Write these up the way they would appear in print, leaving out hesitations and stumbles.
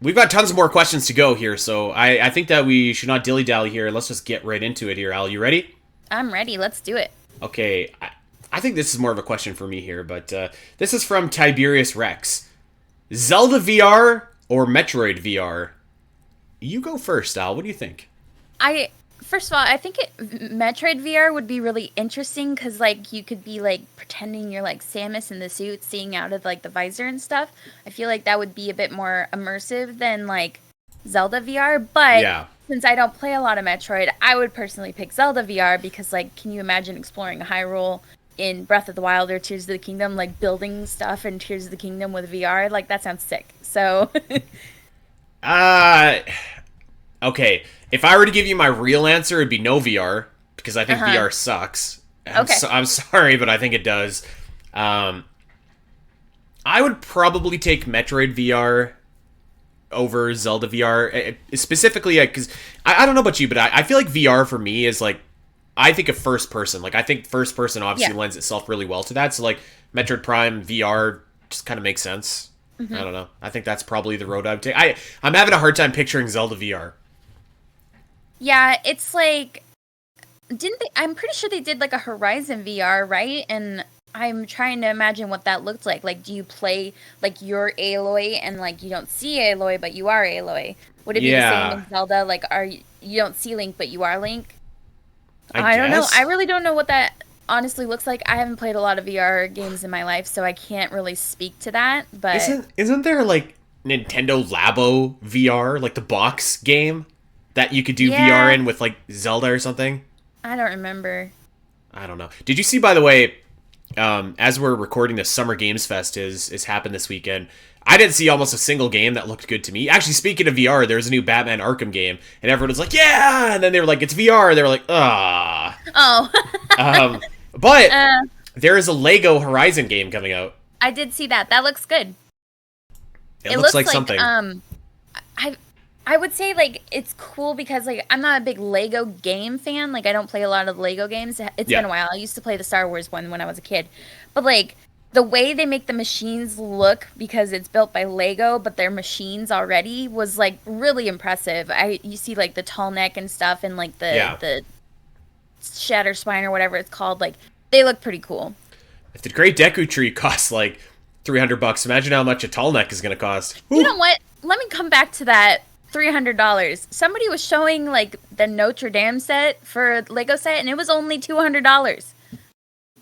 we've got tons more questions to go here, so I think that we should not dilly-dally here. Let's just get right into it here. Al, you ready? I'm ready. Let's do it. Okay, I think this is more of a question for me here, but this is from Tiberius Rex. Zelda VR or Metroid VR? You go first, Al. What do you think? First of all, I think Metroid VR would be really interesting because, like, you could be, like, pretending you're, like, Samus in the suit, seeing out of, like, the visor and stuff. I feel like that would be a bit more immersive than, like, Zelda VR. But since I don't play a lot of Metroid, I would personally pick Zelda VR because, like, can you imagine exploring Hyrule in Breath of the Wild or Tears of the Kingdom, like, building stuff in Tears of the Kingdom with VR? Like, that sounds sick. So... Okay. If I were to give you my real answer, it'd be no VR, because I think VR sucks. I'm sorry, but I think it does. I would probably take Metroid VR over Zelda VR, specifically because I don't know about you, but I feel like VR for me is like, I think of first person. Like, I think first person obviously lends itself really well to that. So, like, Metroid Prime VR just kind of makes sense. I don't know. I think that's probably the road I would take. I'm having a hard time picturing Zelda VR. Yeah, it's like, I'm pretty sure they did like a Horizon VR, right? And I'm trying to imagine what that looked like. Like, do you play like you're Aloy and like you don't see Aloy, but you are Aloy? Would it be the same in Zelda? Like, you don't see Link, but you are Link? I don't know. I really don't know what that honestly looks like. I haven't played a lot of VR games in my life, so I can't really speak to that. But isn't there like Nintendo Labo VR, like the box game that you could do VR in with like Zelda or something? I don't remember. I don't know. Did you see, by the way, as we're recording this, Summer Games Fest is happened this weekend. I didn't see almost a single game that looked good to me. Actually, speaking of VR, there was a new Batman Arkham game, and everyone was like, yeah! And then they were like, it's VR, and they were like, ah. Oh. But there is a Lego Horizon game coming out. I did see that. That looks good. It looks like something. I would say, like, it's cool because, like, I'm not a big Lego game fan. Like, I don't play a lot of Lego games. It's been a while. I used to play the Star Wars one when I was a kid. But, like, the way they make the machines look, because it's built by Lego, but they're machines already, was, like, really impressive. You see, like, the tall neck and stuff and, like, the shatter spine or whatever it's called. Like, they look pretty cool. If the Great Deku Tree costs, like, $300, imagine how much a tall neck is going to cost. You know what? Let me come back to that. $300. Somebody was showing like the Notre Dame set for Lego set, and it was only $200.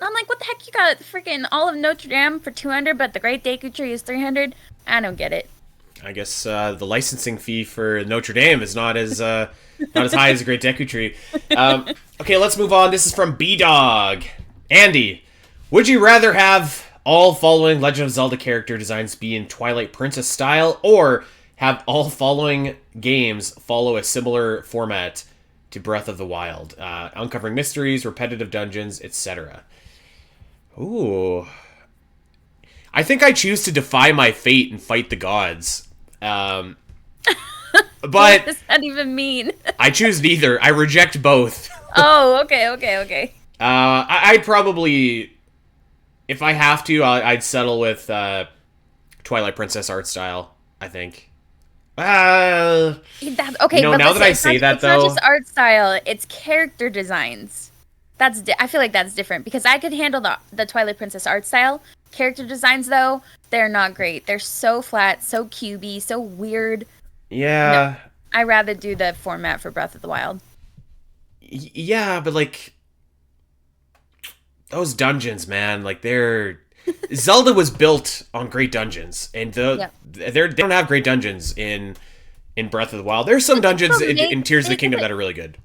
I'm like, what the heck? You got freaking all of Notre Dame for $200, but the Great Deku Tree is $300. I don't get it. I guess the licensing fee for Notre Dame is not as high as the Great Deku Tree. Okay, let's move on. This is from B-Dog. Andy, would you rather have all following Legend of Zelda character designs be in Twilight Princess style, or have all following games follow a similar format to Breath of the Wild, uncovering mysteries, repetitive dungeons, etc.? Ooh. I think I choose to defy my fate and fight the gods. But what does that even mean? I choose neither. I reject both. Oh, okay. I'd probably, if I have to, I'd settle with Twilight Princess art style, I think. Okay, but now that I say that, though, it's not just art style; it's character designs. I feel like that's different because I could handle the Twilight Princess art style. Character designs, though, they're not great. They're so flat, so cubey, so weird. Yeah, no, I'd rather do the format for Breath of the Wild. Yeah, but like those dungeons, man, like they're. Zelda was built on great dungeons, and they don't have great dungeons in Breath of the Wild. There's some dungeons in Tears of the Kingdom that are really good.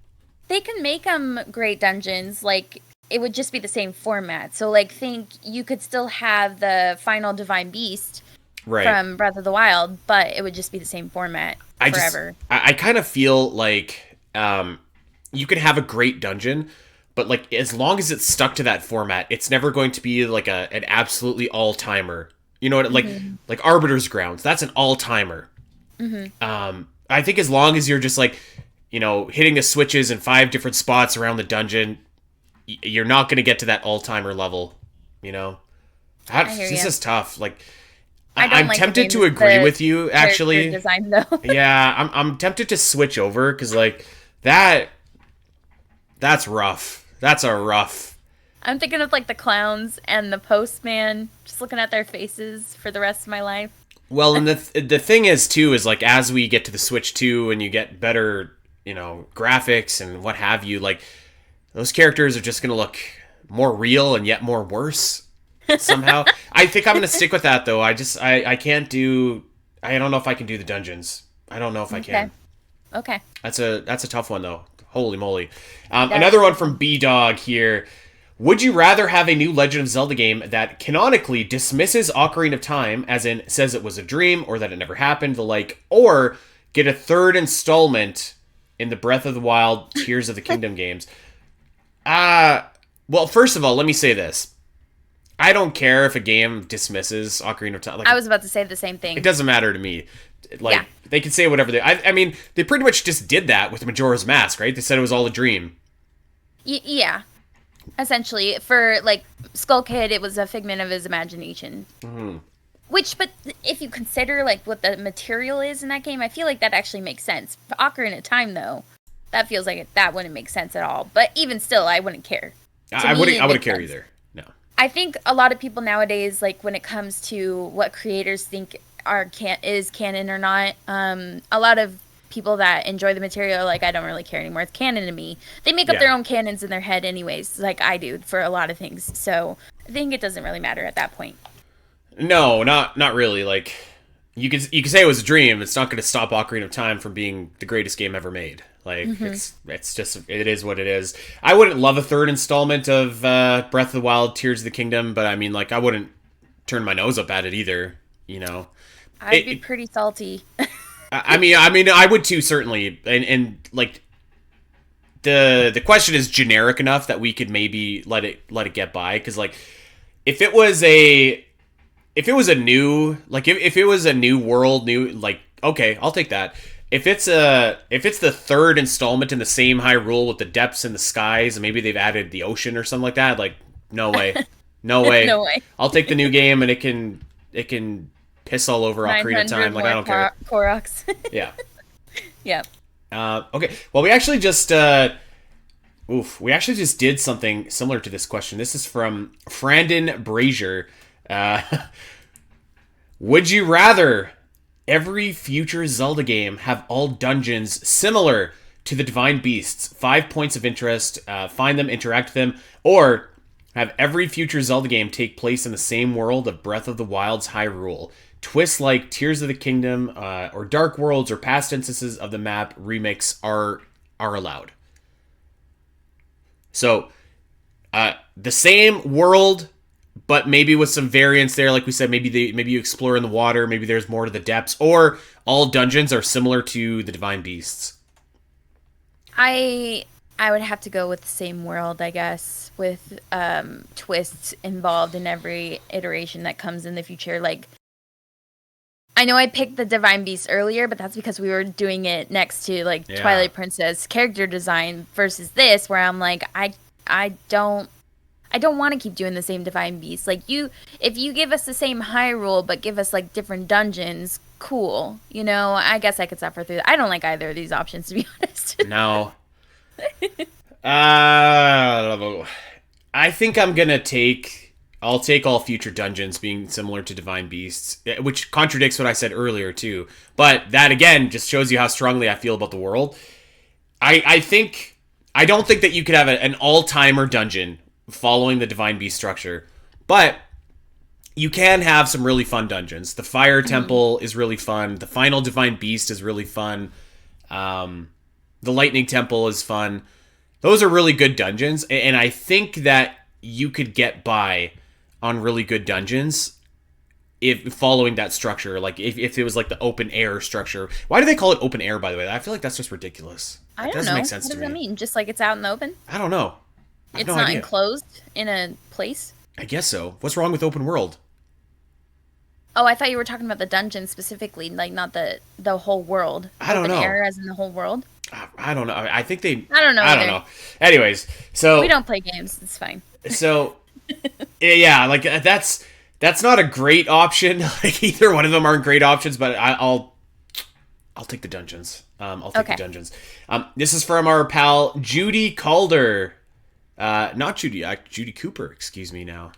They can make them great dungeons, like, it would just be the same format. So, like, think you could still have the final Divine Beast from Breath of the Wild, but it would just be the same format forever. I kind of feel like you can have a great dungeon, but like as long as it's stuck to that format, it's never going to be like an absolutely all-timer. You know what? Like Arbiter's Grounds, that's an all-timer. I think as long as you're just like, you know, hitting the switches in 5 different spots around the dungeon, you're not going to get to that all-timer level, you know? This is tough. Like, I don't I'm like tempted to the agree with you, character actually. design though. Yeah, I'm tempted to switch over because like that's rough. That's a rough. I'm thinking of like the clowns and the postman, just looking at their faces for the rest of my life. Well, and the thing is too is like as we get to the Switch 2 and you get better, graphics and what have you, like those characters are just gonna look more real and yet more worse somehow. I think I'm gonna stick with that though. I can't do. I don't know if I can do the dungeons. I don't know if I can. Okay. That's a tough one though. Holy moly. Another one from B-Dog here. Would you rather have a new Legend of Zelda game that canonically dismisses Ocarina of Time, as in says it was a dream or that it never happened, the like, or get a third installment in the Breath of the Wild Tears of the Kingdom games? Well, first of all, let me say this. I don't care if a game dismisses Ocarina of Time. Like, I was about to say the same thing. It doesn't matter to me. Like, They can say whatever they... I mean, they pretty much just did that with Majora's Mask, right? They said it was all a dream. Yeah. Essentially, for, like, Skull Kid, it was a figment of his imagination. Mm-hmm. But if you consider, like, what the material is in that game, I feel like that actually makes sense. For Ocarina of Time, though, that feels like that wouldn't make sense at all. But even still, I wouldn't care. I wouldn't care either. No. I think a lot of people nowadays, like, when it comes to what creators think is canon or not, a lot of people that enjoy the material are like, I don't really care anymore. It's canon to me. They make up their own canons in their head anyways, like I do for a lot of things. So I think it doesn't really matter at that point. No, not really. Like, you could say it was a dream. It's not going to stop Ocarina of Time from being the greatest game ever made. Like, it's just, it is what it is. I wouldn't love a third installment of Breath of the Wild, Tears of the Kingdom, but I mean, like, I wouldn't turn my nose up at it either, I'd be pretty salty. I mean, I would too, certainly. And like, the question is generic enough that we could maybe let it get by. Because, like, if it was a new world, like, okay, I'll take that. If it's the third installment in the same Hyrule with the depths and the skies, and maybe they've added the ocean or something like that, like, no way. No way. No way. I'll take the new game, and it can piss all over Ocarina of Time. Like, I don't care. Koroks. Yeah. Yeah. Okay. Well, we actually just did something similar to this question. This is from Frandon Brazier. Would you rather every future Zelda game have all dungeons similar to the Divine Beasts, 5 points of interest, find them, interact with them, or have every future Zelda game take place in the same world of Breath of the Wild's Hyrule? Twists like Tears of the Kingdom, or Dark Worlds, or past instances of the map remakes are allowed. So, the same world, but maybe with some variants there. Like we said, maybe you explore in the water, maybe there's more to the depths, or all dungeons are similar to the Divine Beasts. I would have to go with the same world, I guess, with twists involved in every iteration that comes in the future. Like, I know I picked the Divine Beast earlier, but that's because we were doing it next to, like, Twilight Princess character design versus this, where I'm like, I don't want to keep doing the same Divine Beast. Like, if you give us the same Hyrule, but give us, like, different dungeons, cool. I guess I could suffer through that. I don't like either of these options, to be honest. No. I think I'll take all future dungeons being similar to Divine Beasts, which contradicts what I said earlier too. But that again just shows you how strongly I feel about the world. I don't think that you could have an all-timer dungeon following the Divine Beast structure, but you can have some really fun dungeons. The Fire Temple is really fun. The final Divine Beast is really fun. The Lightning Temple is fun. Those are really good dungeons, and I think that you could get by on really good dungeons if following that structure. Like, if it was like the open air structure. Why do they call it open air, by the way? I feel like that's just ridiculous. I don't know. Doesn't make sense what to does me. that mean? Just like it's out in the open? I don't know. It's not enclosed in a place? I guess so. What's wrong with open world? Oh, I thought you were talking about the dungeon specifically, like not the whole world. I don't know. Open air as in the whole world? I don't know. I think they... I don't know. I don't know. Anyways, so... We don't play games. It's fine. So, yeah, like, That's not a great option. Like either one of them aren't great options, but I'll take the dungeons. I'll take the dungeons. This is from our pal Judy Calder. Not Judy, Judy Cooper. Excuse me now.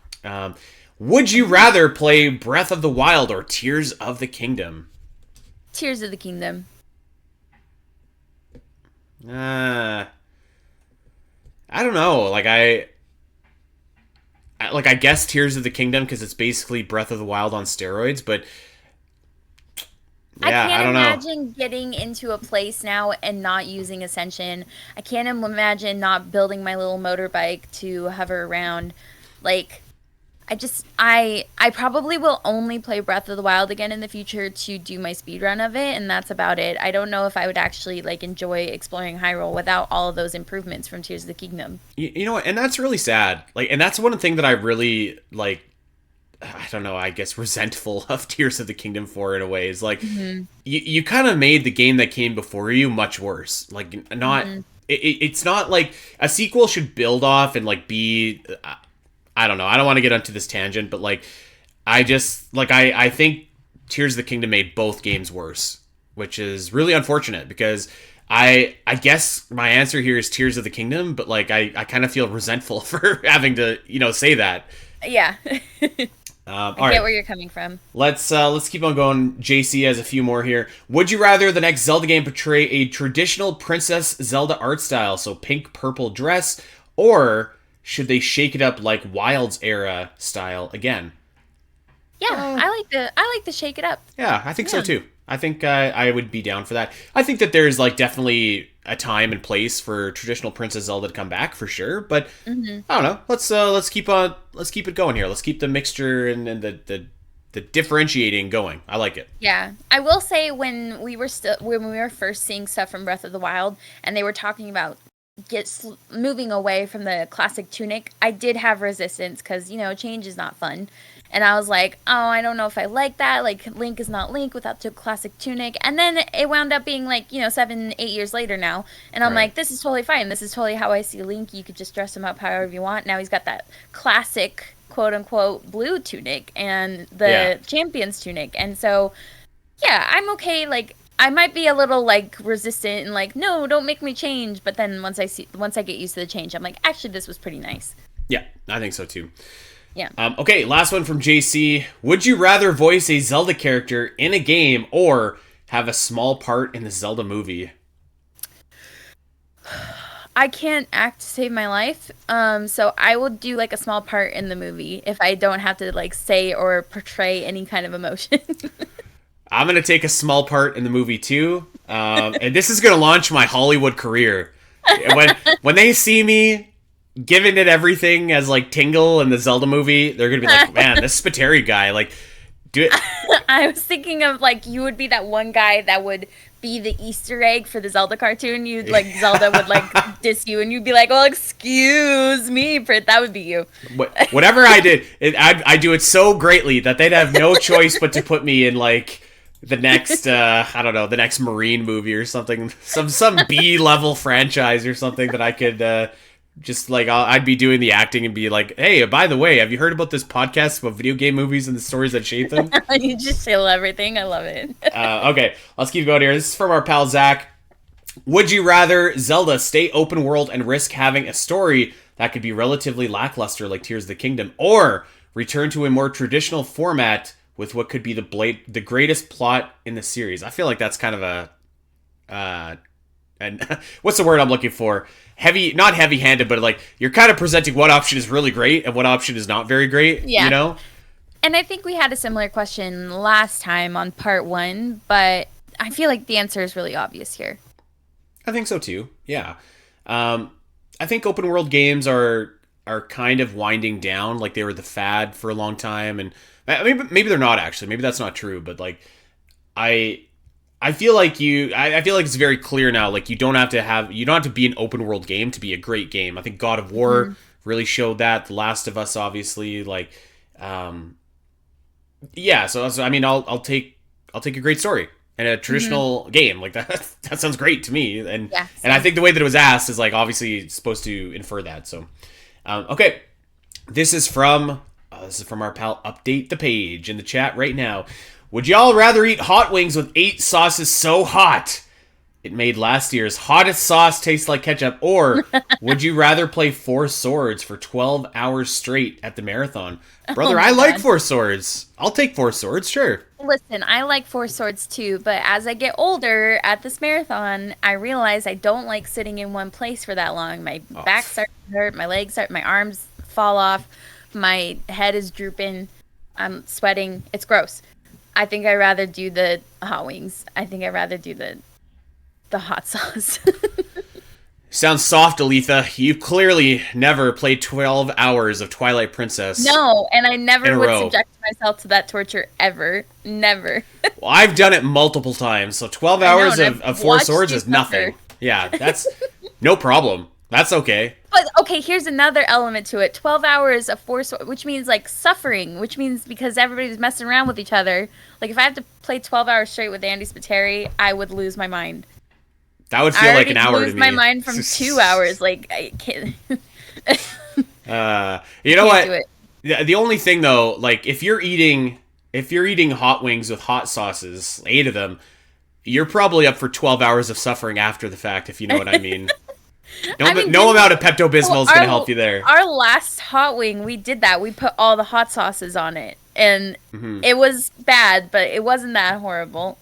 Would you rather play Breath of the Wild or Tears of the Kingdom? Tears of the Kingdom. I don't know. I guess Tears of the Kingdom because it's basically Breath of the Wild on steroids, but yeah, I don't know. I can't imagine getting into a place now and not using Ascension. I can't imagine not building my little motorbike to hover around. Like, I probably will only play Breath of the Wild again in the future to do my speedrun of it, and that's about it. I don't know if I would actually, like, enjoy exploring Hyrule without all of those improvements from Tears of the Kingdom. You know what? And that's really sad. Like, and that's one thing that I really, like, I don't know, I guess resentful of Tears of the Kingdom for in a way is like you kind of made the game that came before you much worse. Like not it's not like a sequel should build off and like be I don't know. I don't want to get onto this tangent, but like I just like I think Tears of the Kingdom made both games worse, which is really unfortunate because I guess my answer here is Tears of the Kingdom, but like I kind of feel resentful for having to, say that. Yeah. I get where you're coming from. Let's keep on going. JC has a few more here. Would you rather the next Zelda game portray a traditional Princess Zelda art style, so pink purple dress, or should they shake it up like Wild's era style again? Yeah, I like the shake it up. Yeah, I think so too. I think I would be down for that. I think that there's like definitely a time and place for traditional Princess Zelda to come back for sure, but I don't know. Let's keep it going here. Let's keep the mixture and the differentiating going. I like it. Yeah, I will say when we were first seeing stuff from Breath of the Wild and they were talking about moving away from the classic tunic, I did have resistance because change is not fun. And I was like, oh, I don't know if I like that. Like, Link is not Link without the classic tunic. And then it wound up being like, 7, 8 years later now. And I'm like, this is totally fine. This is totally how I see Link. You could just dress him up however you want. Now he's got that classic, quote-unquote, blue tunic and the champion's tunic. And so, yeah, I'm okay. Like, I might be a little, like, resistant and like, no, don't make me change. But then once I get used to the change, I'm like, actually, this was pretty nice. Yeah, I think so, too. Yeah. Okay, last one from JC. Would you rather voice a Zelda character in a game or have a small part in the Zelda movie? I can't act to save my life, so I will do like a small part in the movie if I don't have to like say or portray any kind of emotion. I'm going to take a small part in the movie too, and this is going to launch my Hollywood career. When they see me giving it everything as like Tingle in the Zelda movie, they're gonna be like, man, this Spiteri guy, like, do it. I was thinking of like you would be that one guy that would be the Easter egg for the Zelda cartoon. You'd like Zelda would like diss you, and you'd be like, "Well, excuse me, Prit." That would be you. Whatever I did, I do it so greatly that they'd have no choice but to put me in like the next I don't know, the next Marine movie or something, some B level franchise or something that I could. Just like I'd be doing the acting and be like, hey, by the way, have you heard about this podcast about video game movies and the stories that shape them? You just shill everything. I love it. Okay, let's keep going here. This is from our pal Zach. Would you rather Zelda stay open world and risk having a story that could be relatively lackluster like Tears of the Kingdom, or return to a more traditional format with what could be the greatest plot in the series? I feel like that's kind of a and what's the word I'm looking for? Not heavy-handed, but like you're kind of presenting what option is really great and what option is not very great. Yeah. And I think we had a similar question last time on part 1, but I feel like the answer is really obvious here. I think so too. Yeah. I think open world games are kind of winding down. Like they were the fad for a long time, and maybe they're not actually. Maybe that's not true, but like I feel like it's very clear now. Like you don't have to be an open world game to be a great game. I think God of War really showed that. The Last of Us, obviously, like, yeah. So I mean, I'll take a great story and a traditional game like that. That sounds great to me. And I think the way that it was asked is like obviously supposed to infer that. So, okay, this is from This is from our pal Update the Page in the chat right now. Would y'all rather eat hot wings with 8 sauces so hot it made last year's hottest sauce taste like ketchup? Or would you rather play 4 Swords for 12 hours straight at the marathon? Brother, I like 4 Swords. I'll take 4 Swords, sure. Listen, I like 4 Swords too, but as I get older at this marathon, I realize I don't like sitting in one place for that long. My back starts to hurt, my arms fall off, my head is drooping, I'm sweating. It's gross. I think I'd rather do the hot wings. I think I'd rather do the hot sauce. Sounds soft, Aletha. You clearly never played 12 hours of Twilight Princess. No, and I never would subject myself to that torture ever. Never. Well, I've done it multiple times, so 12 hours of 4 Swords is nothing. Yeah, that's no problem. That's okay. But, okay, here's another element to it. 12 hours of 4 Swords, which means, like, suffering, which means because everybody's messing around with each other. Like, if I have to play 12 hours straight with Andy Spiteri, I would lose my mind. That would feel like an hour to me. I lose my mind from 2 hours. Like, I can't. You know what? The only thing, though, like, if you're eating hot wings with hot sauces, 8 of them, you're probably up for 12 hours of suffering after the fact, if you know what I mean. No amount of Pepto-Bismol is going to help you there. Our last hot wing, we did that. We put all the hot sauces on it. And it was bad, but it wasn't that horrible.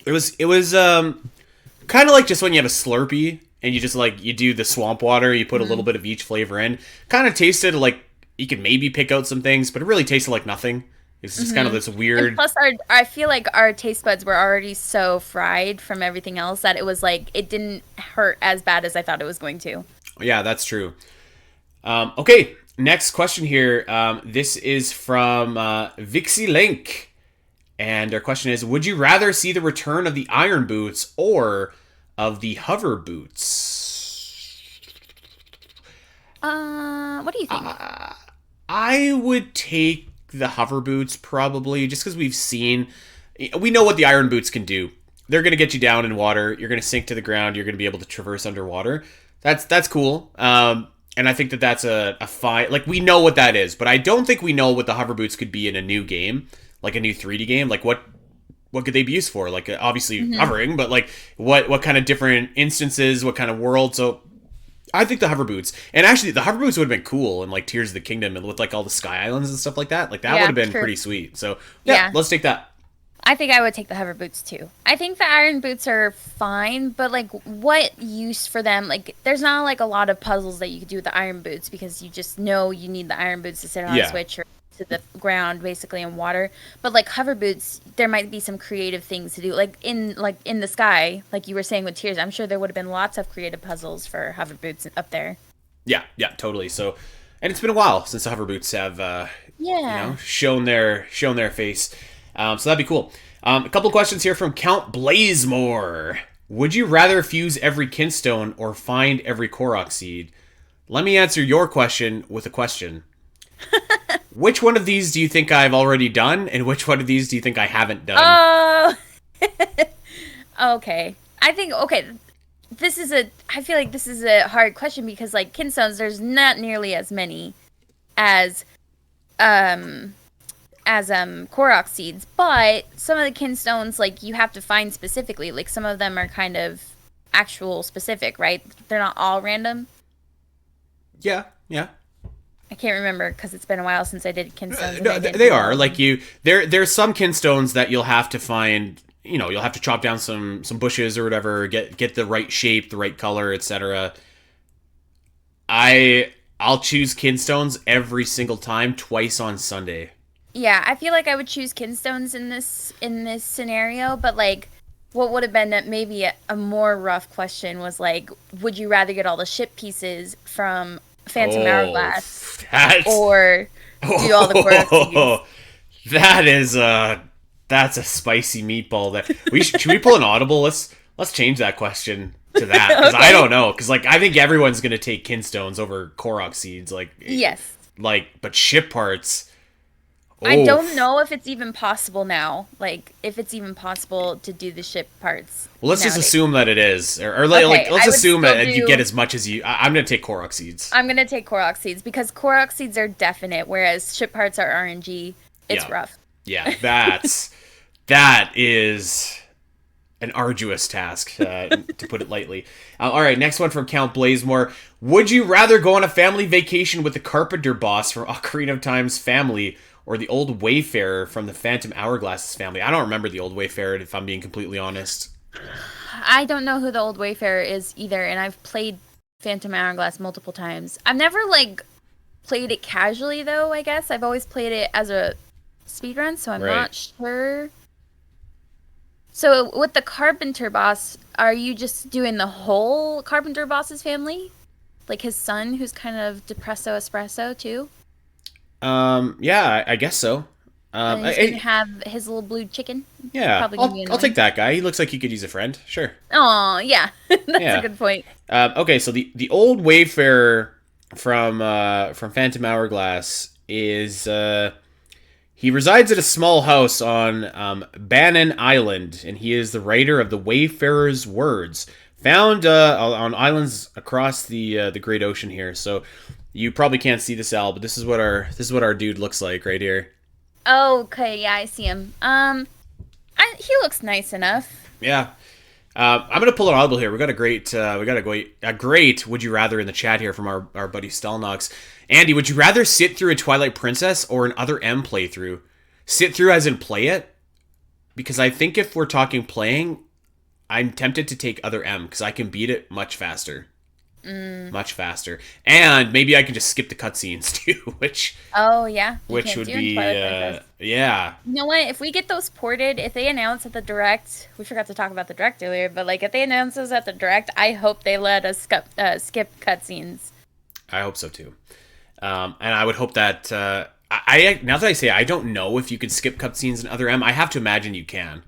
It was kind of like just when you have a Slurpee and you just you do the swamp water, you put a little bit of each flavor in. Kind of tasted like you could maybe pick out some things, but it really tasted like nothing. It's just kind of this weird. And plus, I feel like our taste buds were already so fried from everything else that it was like it didn't hurt as bad as I thought it was going to. Yeah, that's true. Okay, next question here. This is from Vixie Link. And our question is, would you rather see the return of the Iron Boots or of the Hover Boots? What do you think? I would take the Hover Boots, probably, just because we know what the Iron Boots can do. They're going to get you down in water. You're going to sink to the ground. You're going to be able to traverse underwater. That's cool. And I think that's a fine... Like, we know what that is, but I don't think we know what the Hover Boots could be in a new game. Like a new 3D game, like what could they be used for? Like obviously hovering, but like what kind of different instances, what kind of world? So I think the Hover Boots, and actually the Hover Boots would have been cool in like Tears of the Kingdom and with like all the Sky Islands and stuff like that. Like that would have been pretty sweet. So yeah, let's take that. I think I would take the Hover Boots too. I think the Iron Boots are fine, but like what use for them? Like there's not like a lot of puzzles that you could do with the Iron Boots because you just know you need the Iron Boots to sit on a switch or to the ground basically in water. But like Hover Boots, there might be some creative things to do, like in the sky, like you were saying with Tears. I'm sure there would have been lots of creative puzzles for Hover Boots up there. Yeah, totally. So, and it's been a while since the Hover Boots have shown their face. So that'd be cool. A couple questions here from Count Blazemore. Would you rather fuse every Kinstone or find every Korok seed? Let me answer your question with a question. Which one of these do you think I've already done, and which one of these do you think I haven't done? Oh, okay. I feel like this is a hard question because, like, Kinstones, there's not nearly as many as Korok seeds, but some of the Kinstones, like, you have to find specifically. Like, some of them are kind of actual specific, right? They're not all random. Yeah. I can't remember because it's been a while since I did Kinstones. No, they are like there's some Kinstones that you'll have to find. You know, you'll have to chop down some bushes or whatever, get the right shape, the right color, etc. I'll choose Kinstones every single time, twice on Sunday. Yeah, I feel like I would choose Kinstones in this scenario, but like, what would have been maybe a more rough question was like, would you rather get all the ship pieces from Phantom Hourglass or do all the Korok seeds? That's a spicy meatball. Should we pull an audible? Let's change that question to that because I don't know, because like I think everyone's gonna take Kinstones over Korok seeds. Like yes, like but ship parts. I Oh, don't know if it's even possible now. Like, if it's even possible to do the ship parts. well, let's just nowadays. assume that it is, or Okay, let's I would assume still that you do. get as much as you. I'm gonna take Korok seeds. I'm gonna take Korok seeds because Korok seeds are definite, whereas ship parts are RNG. It's Yeah. rough. Yeah, that is an arduous task, to put it lightly. All right, next one from Count Blazemore. Would you rather go on a family vacation with the Carpenter boss from Ocarina of Time's family, or the old Wayfarer from the Phantom Hourglass's family? I don't remember the old Wayfarer, if I'm being completely honest. I don't know who the old Wayfarer is either, and I've played Phantom Hourglass multiple times. I've never like played it casually though. I guess I've always played it as a speedrun, so I'm Right. not sure. So with the Carpenter boss, are you just doing the whole Carpenter boss's family? Like his son, who's kind of depresso espresso too? Yeah, I guess so. And he's gonna have his little blue chicken. Yeah, Probably gonna be I'll take annoying. that guy. He looks like he could use a friend. Sure. Oh, yeah. That's Yeah. a good point. Okay, so the old Wayfarer from Phantom Hourglass is he resides at a small house on Bannon Island, and he is the writer of the Wayfarer's Words, found on islands across the Great Ocean here. So you probably can't see this, Al, but this is what our dude looks like right here. Oh, okay, yeah, I see him. He looks nice enough. Yeah. I'm gonna pull an audible here. We got a great would you rather in the chat here from our buddy Stelnox. Andy, would you rather sit through a Twilight Princess or an Other M playthrough? Sit through as in play it? Because I think if we're talking playing, I'm tempted to take Other M because I can beat it much faster. Much faster. And maybe I can just skip the cutscenes too, which Oh, yeah. you which can't would do in be Twilight Princess. yeah. You know what? If we get those ported, if they announce at the direct, we forgot to talk about the direct earlier, but like if they announce those at the direct, I hope they let us skip cutscenes. I hope so too. And I would hope that I now that I say I don't know if you can skip cutscenes in Other M. I have to imagine you can.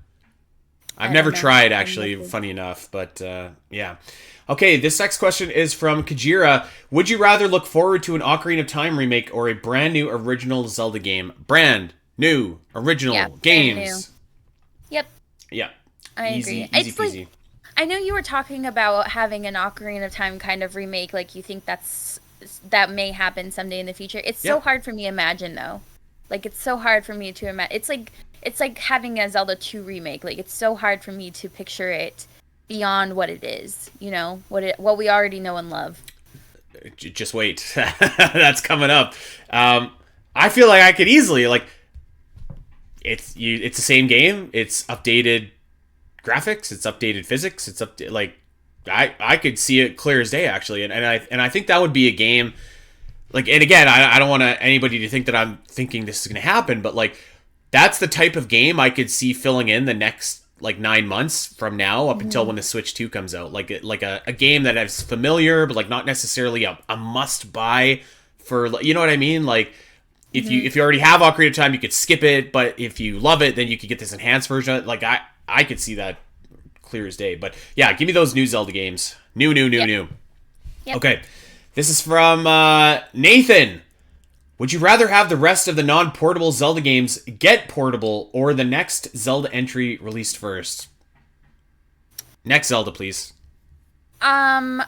I've I never don't know. tried I'm actually, looking. funny enough, but yeah. Okay, this next question is from Kajira. Would you rather look forward to an Ocarina of Time remake or a brand new original Zelda game? Brand new original Yeah, brand games. Yep, Yeah. I Easy, agree. easy It's like, peasy. I know you were talking about having an Ocarina of Time kind of remake, like you think that may happen someday in the future. It's so Yeah. hard for me to imagine though. Like it's so hard for me to imagine. It's like having a Zelda 2 remake. Like it's so hard for me to picture it beyond what it is, you know, what we already know and love. Just wait. That's coming up. I feel like I could easily it's the same game. It's updated graphics. It's updated physics. It's I could see it clear as day actually, and I think that would be a game. Like, and again, I don't want anybody to think that I'm thinking this is going to happen, but like that's the type of game I could see filling in the next like 9 months from now up until when the Switch 2 comes out. Like a game that is familiar, but like not necessarily a must buy for, you know what I mean? Like if you already have Ocarina of Time, you could skip it, but if you love it, then you could get this enhanced version. Like I could see that clear as day. But yeah, give me those new Zelda games. New. Yep. Okay. This is from Nathan. Would you rather have the rest of the non-portable Zelda games get portable or the next Zelda entry released first? Next Zelda, please. I'm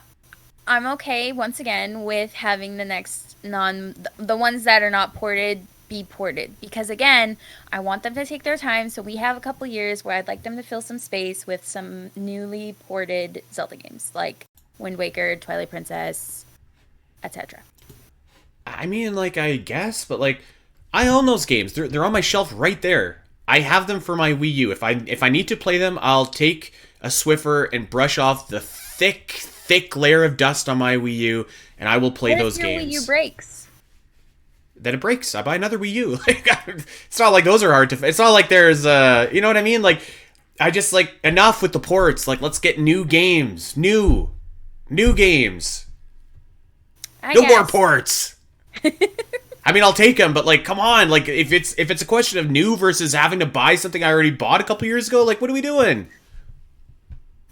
okay once again with having the next the ones that are not ported be ported, because again, I want them to take their time, so we have a couple years where I'd like them to fill some space with some newly ported Zelda games like Wind Waker, Twilight Princess, etc. I mean, like, I guess, but like, I own those games. They're on my shelf right there. I have them for my Wii U. If I need to play them, I'll take a Swiffer and brush off the thick layer of dust on my Wii U, and I will play What those if your games. Wii U breaks? Then it breaks. I buy another Wii U. Like, it's not like those are hard to. It's not like there's you know what I mean? Like, I just like enough with the ports. Like, let's get new games, new games. No more ports. I mean, I'll take them, but like, come on. Like, if it's a question of new versus having to buy something I already bought a couple years ago, like, what are we doing?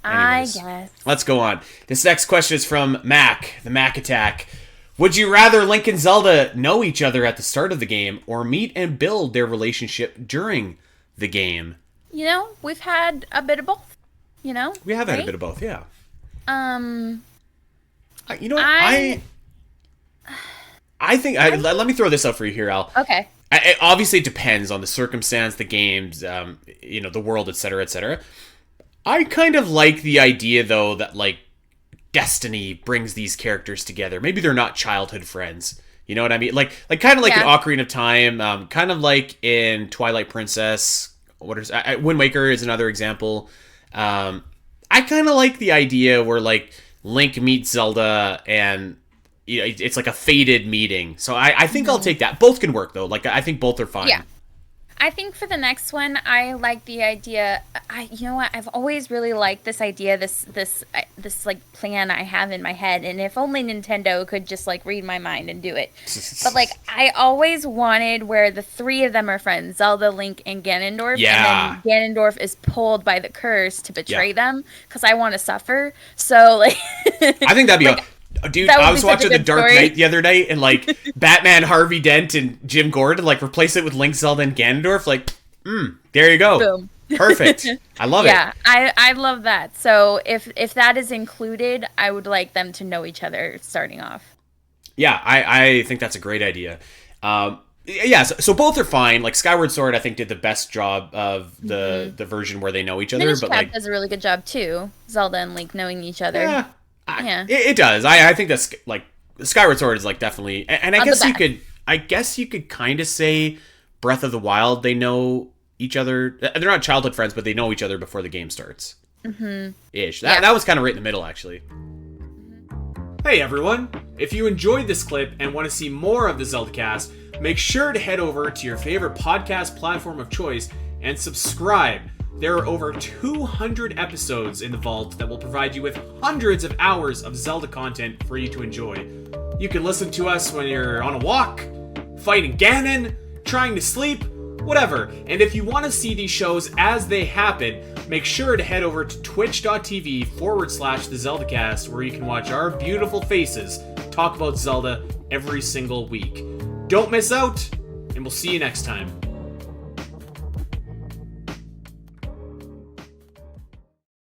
Anyways, I guess. let's go on. This next question is from Mac, the Mac Attack. Would you rather Link and Zelda know each other at the start of the game or meet and build their relationship during the game? You know, we've had a bit of both. You know, We have had right? a bit of both, yeah. You know what? I think... let me throw this out for you here, Al. Okay. Obviously, it depends on the circumstance, the games, the world, etc., etc. I kind of like the idea, though, that, like, destiny brings these characters together. Maybe they're not childhood friends. You know what I mean? Like kind of like in Ocarina of Time, kind of like in Twilight Princess. Wind Waker is another example. I kind of like the idea where, like, Link meets Zelda and it's like a fated meeting. So I think I'll take that. Both can work, though. Like, I think both are fine. Yeah. I think for the next one, I like the idea. You know what? I've always really liked this idea, this like plan I have in my head, and if only Nintendo could just like read my mind and do it. But like, I always wanted where the three of them are friends: Zelda, Link, and Ganondorf. Yeah. And then Ganondorf is pulled by the curse to betray them because I want to suffer. So like, I think that'd be. Like, dude, I was watching The Dark Knight the other night, and like Batman, Harvey Dent, and Jim Gordon, like, replace it with Link, Zelda, and Ganondorf. Like, there you go. Boom. Perfect. I love it. Yeah, I love that. So if that is included, I would like them to know each other starting off. Yeah, I think that's a great idea. So both are fine. Like, Skyward Sword, I think, did the best job of the version where they know each other. Minish but Cap like, does a really good job too. Zelda and Link knowing each other. Yeah. Yeah. It does. I think that's, like, Skyward Sword is, like, definitely, and I guess you could kind of say Breath of the Wild, they know each other. They're not childhood friends, but they know each other before the game starts. Ish. That was kind of right in the middle, actually. Hey everyone! If you enjoyed this clip and want to see more of the Zelda Cast, make sure to head over to your favorite podcast platform of choice and subscribe. There are over 200 episodes in the vault that will provide you with hundreds of hours of Zelda content for you to enjoy. You can listen to us when you're on a walk, fighting Ganon, trying to sleep, whatever. And if you want to see these shows as they happen, make sure to head over to twitch.tv/the Zelda Cast, where you can watch our beautiful faces talk about Zelda every single week. Don't miss out, and we'll see you next time.